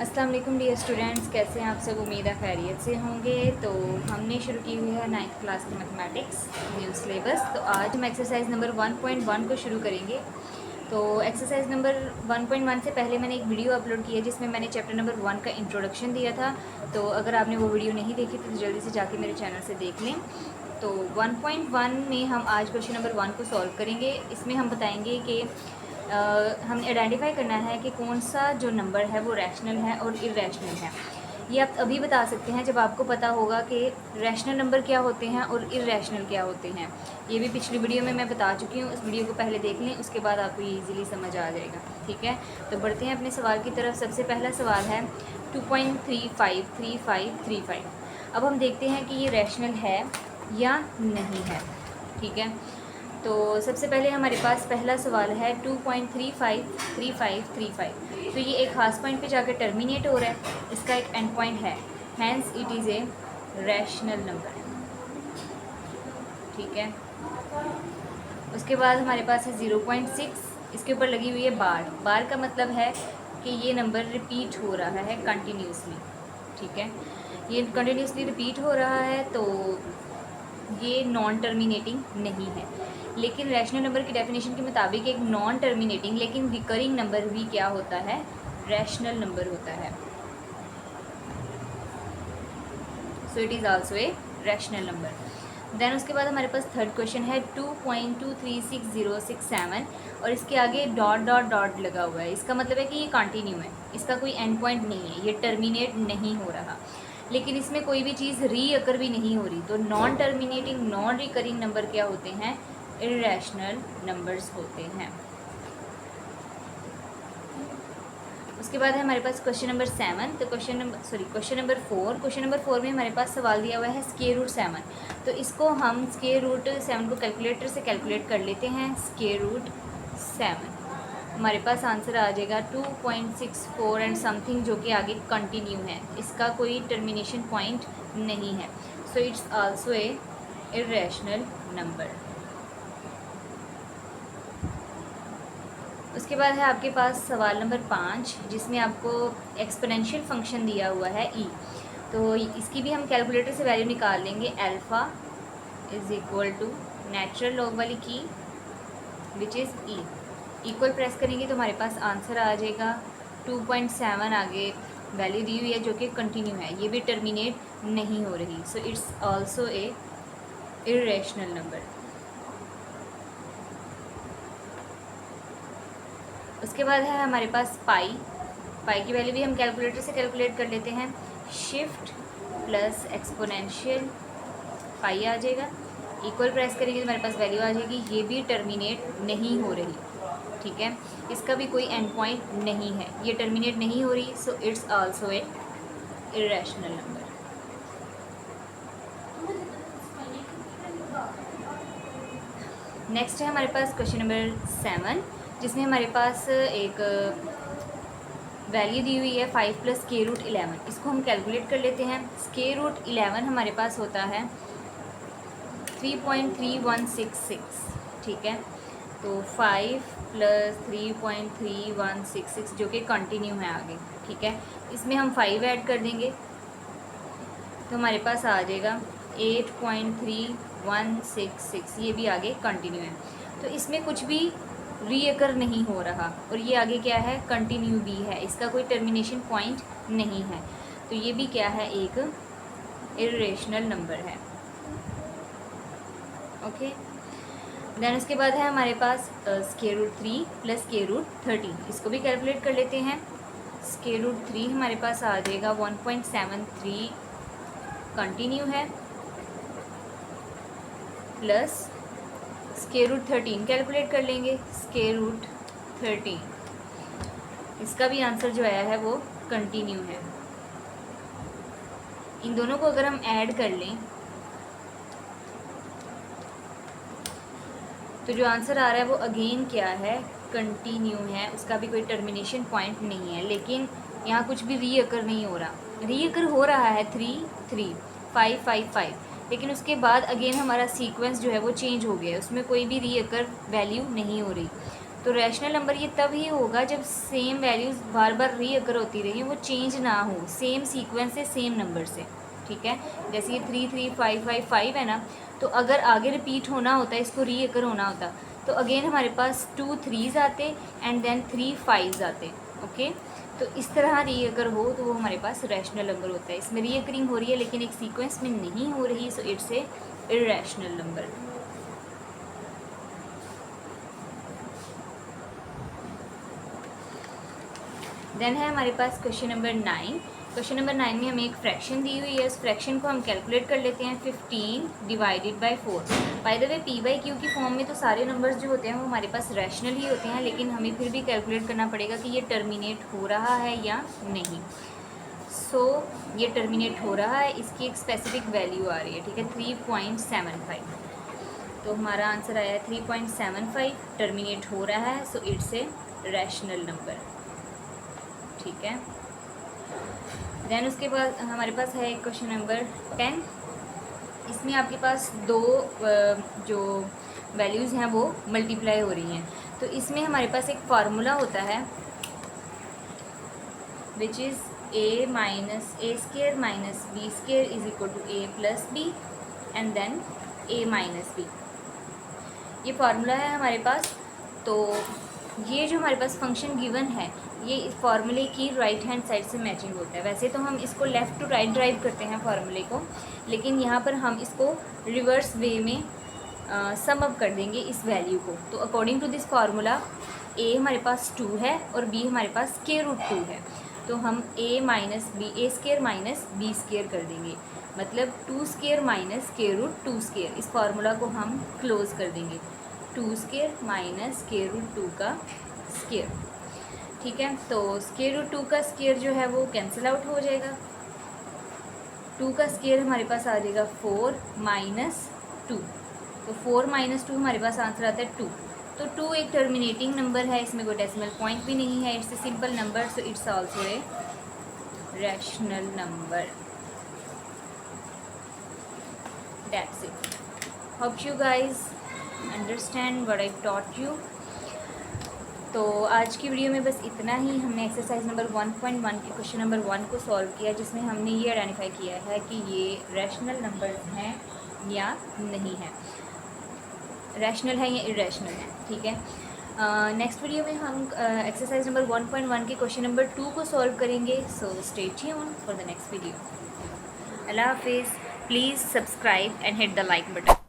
अस्सलाम वालेकुम dear students, कैसे हैं आप सब। उम्मीद है खैरियत से होंगे। तो हमने शुरू की हुई है 9th क्लास की मैथमेटिक्स न्यू सिलेबस। तो आज हम एक्सरसाइज नंबर 1.1 को शुरू करेंगे। तो एक्सरसाइज नंबर 1.1 से पहले मैंने एक वीडियो अपलोड की है जिसमें मैंने चैप्टर नंबर 1 का इंट्रोडक्शन दिया था। तो अगर आपने वो वीडियो नहीं देखी तो जल्दी से जाके मेरे चैनल से देख लें। तो 1.1 में हम आज क्वेश्चन नंबर 1 को सॉल्व करेंगे। इसमें हम बताएंगे कि हमें आइडेंटिफाई करना है कि कौन सा जो नंबर है वो रैशनल है और इर्रेशनल है। ये आप अभी बता सकते हैं जब आपको पता होगा कि रैशनल नंबर क्या होते हैं और इर्रेशनल क्या होते हैं। ये भी पिछली वीडियो में मैं बता चुकी हूँ, उस वीडियो को पहले देख लें, उसके बाद आपको ये ईज़िली समझ आ जाएगा। ठीक है, तो बढ़ते हैं अपने सवाल की तरफ। सबसे पहला सवाल है 2.353535। अब हम देखते हैं कि ये रैशनल है या नहीं है। ठीक है, तो सबसे पहले हमारे पास पहला सवाल है 2.353535। तो ये एक खास पॉइंट पे जाकर टर्मिनेट हो रहा है, इसका एक एंड पॉइंट है, hence it is a rational number. ठीक है, उसके बाद हमारे पास है 0.6, इसके ऊपर लगी हुई है बार। बार का मतलब है कि ये नंबर रिपीट हो रहा है कंटिन्यूसली। ठीक है, ये कंटिन्यूसली रिपीट हो रहा है, तो ये नॉन टर्मिनेटिंग नहीं है। लेकिन रैशनल नंबर की डेफिनेशन के मुताबिक एक नॉन टर्मिनेटिंग लेकिन रिकरिंग नंबर भी क्या होता है, रैशनल नंबर होता है। So it is also a rational number. Then उसके बाद हमारे पास थर्ड क्वेश्चन है 2.236067 और इसके आगे डॉट डॉट डॉट लगा हुआ है। इसका मतलब है कि ये कंटिन्यू है, इसका कोई एंड पॉइंट नहीं है, ये टर्मिनेट नहीं हो रहा। लेकिन इसमें कोई भी चीज़ रीअकर भी नहीं हो रही। तो non terminating non recurring number क्या होते हैं, इर्रेशनल नंबर्स होते हैं। उसके बाद है हमारे पास क्वेश्चन नंबर 7। तो क्वेश्चन नंबर 4। क्वेश्चन नंबर 4 में हमारे पास सवाल दिया हुआ है स्क्वायर रूट 7। तो इसको हम स्क्वायर रूट 7 को कैलकुलेटर से कैलकुलेट कर लेते हैं। स्क्वायर रूट 7 हमारे पास आंसर आ जाएगा 2.64 एंड समथिंग, जो कि आगे कंटिन्यू है, इसका कोई टर्मिनेशन पॉइंट नहीं है। So it's also a irrational number. उसके बाद है आपके पास सवाल नंबर 5, जिसमें आपको एक्सपोनेंशियल फंक्शन दिया हुआ है ई। तो इसकी भी हम कैलकुलेटर से वैल्यू निकाल लेंगे। Alpha is equal to natural log वाली की which is e. Equal press करेंगे तो हमारे पास आंसर आ जाएगा 2.7। आगे वैल्यू दी हुई है जो कि कंटिन्यू है, ये भी टर्मिनेट नहीं हो रही। So it's also a irrational number. उसके बाद है हमारे पास पाई। पाई की वैल्यू भी हम कैलकुलेटर से कैलकुलेट कर लेते हैं। शिफ्ट प्लस एक्सपोनेंशियल पाई आ जाएगा। इक्वल प्रेस करेंगे तो हमारे पास वैल्यू आ जाएगी, ये भी टर्मिनेट नहीं हो रही। ठीक है, इसका भी कोई एंड पॉइंट नहीं है, ये टर्मिनेट नहीं हो रही। So it's also a irrational number. Next है हमारे पास क्वेश्चन नंबर 7, जिसमें हमारे पास एक वैल्यू दी हुई है 5 प्लस स्क्वायर रूट 11। इसको हम कैलकुलेट कर लेते हैं। स्क्वायर रूट 11 हमारे पास होता है 3.3166। ठीक है, तो 5 प्लस 3.3166 जो कि कंटिन्यू है आगे। ठीक है, इसमें हम 5 ऐड कर देंगे तो हमारे पास आ जाएगा 8.3166, ये भी आगे कंटिन्यू है। तो इसमें कुछ भी रीअकर नहीं हो रहा और ये आगे क्या है, कंटिन्यू भी है, इसका कोई टर्मिनेशन पॉइंट नहीं है। तो ये भी क्या है, एक इर्रेशनल नंबर है। ओके, देन उसके बाद है हमारे पास square root 3 plus square root 13। इसको भी कैलकुलेट कर लेते हैं। स्क्वायर रूट 3 हमारे पास आ जाएगा 1.73 कंटिन्यू है, प्लस स्क्वायर रूट 13 कैलकुलेट कर लेंगे। स्क्वायर रूट 13, इसका भी आंसर जो आया है वो कंटिन्यू है। इन दोनों को अगर हम ऐड कर लें तो जो आंसर आ रहा है वो अगेन क्या है, कंटिन्यू है, उसका भी कोई टर्मिनेशन पॉइंट नहीं है। लेकिन यहाँ कुछ भी रीअकर नहीं हो रहा। रीअकर हो रहा है 3 3 5 5 5, लेकिन उसके बाद अगेन हमारा सीक्वेंस जो है वो चेंज हो गया है, उसमें कोई भी रीअकर वैल्यू नहीं हो रही। तो रैशनल नंबर ये तब ही होगा जब सेम वैल्यूज़ बार बार रीअकर होती रही, वो चेंज ना हो, सेम सीक्वेंस से सेम नंबर से, ठीक है। जैसे ये 3 3 5 5 5 है ना, तो अगर आगे रिपीट होना होता, इसको रीअकर होना होता, तो अगेन हमारे पास 2 3s आते एंड देन 3 5s आते, ओके। तो इस तरह रीअकर हो तो वो हमारे पास रैशनल नंबर होता है। इसमें रीअकरिंग हो रही है लेकिन एक सीक्वेंस में नहीं हो रही, so it's a irrational number. Then है हमारे पास क्वेश्चन नंबर 9। क्वेश्चन नंबर 9 में हमें एक फ्रैक्शन दी हुई है, उस फ्रैक्शन को हम कैलकुलेट कर लेते हैं। 15 divided by 4। By the way P by Q की फॉर्म में तो सारे नंबर्स जो होते हैं वो हमारे पास रैशनल ही होते हैं, लेकिन हमें फिर भी कैलकुलेट करना पड़ेगा कि ये टर्मिनेट हो रहा है या नहीं। सो ये टर्मिनेट हो रहा है, इसकी एक स्पेसिफिक वैल्यू आ रही है, ठीक है, 3.75। तो हमारा आंसर आया है 3.75, टर्मिनेट हो रहा है, सो इट्स ए रैशनल नंबर, ठीक है। देन उसके बाद हमारे पास है क्वेश्चन नंबर 10। इसमें आपके पास दो जो वैल्यूज़ हैं वो मल्टीप्लाई हो रही हैं, तो इसमें हमारे पास एक फार्मूला होता है which is a minus a square minus b square is equal to a plus b and then a minus b. ये फार्मूला है हमारे पास। तो ये जो हमारे पास फंक्शन गिवन है ये इस फार्मूले की राइट हैंड साइड से मैचिंग होता है। वैसे तो हम इसको लेफ़्ट टू राइट ड्राइव करते हैं फार्मूले को, लेकिन यहाँ पर हम इसको रिवर्स वे में सम अप कर देंगे इस वैल्यू को। तो according to this formula a हमारे पास 2 है और b हमारे पास k√2 है, तो हम a minus b a square minus b square कर देंगे, मतलब 2 स्केयर माइनस k√2 स्केयर। इस फार्मूला को हम क्लोज कर देंगे, 2 स्केयर माइनस k√2 का स्केयर, ठीक है। तो k√2 का स्केयर जो है वो कैंसिल आउट हो जाएगा। 2 का स्केयर हमारे पास आ जाएगा 4 माइनस 2, तो 4 माइनस 2 हमारे पास आंसर आता है 2। तो 2 एक टर्मिनेटिंग नंबर है, इसमें कोई डेसिमल पॉइंट भी नहीं है, it's a simple number, so it's also a rational number. That's it. Hope you guys understand what I taught you. तो आज की वीडियो में बस इतना ही। हमने एक्सरसाइज नंबर 1.1 के क्वेश्चन नंबर 1 को सॉल्व किया, जिसमें हमने ये आइडेंटिफाई किया है कि ये रैशनल नंबर्स हैं या नहीं है, रैशनल है या इरेशनल है, ठीक है। नेक्स्ट वीडियो में हम एक्सरसाइज नंबर 1.1 के क्वेश्चन नंबर 2 को सॉल्व करेंगे। So stay tuned for the next video. अल्लाह हाफिज़। Please subscribe and hit the like button.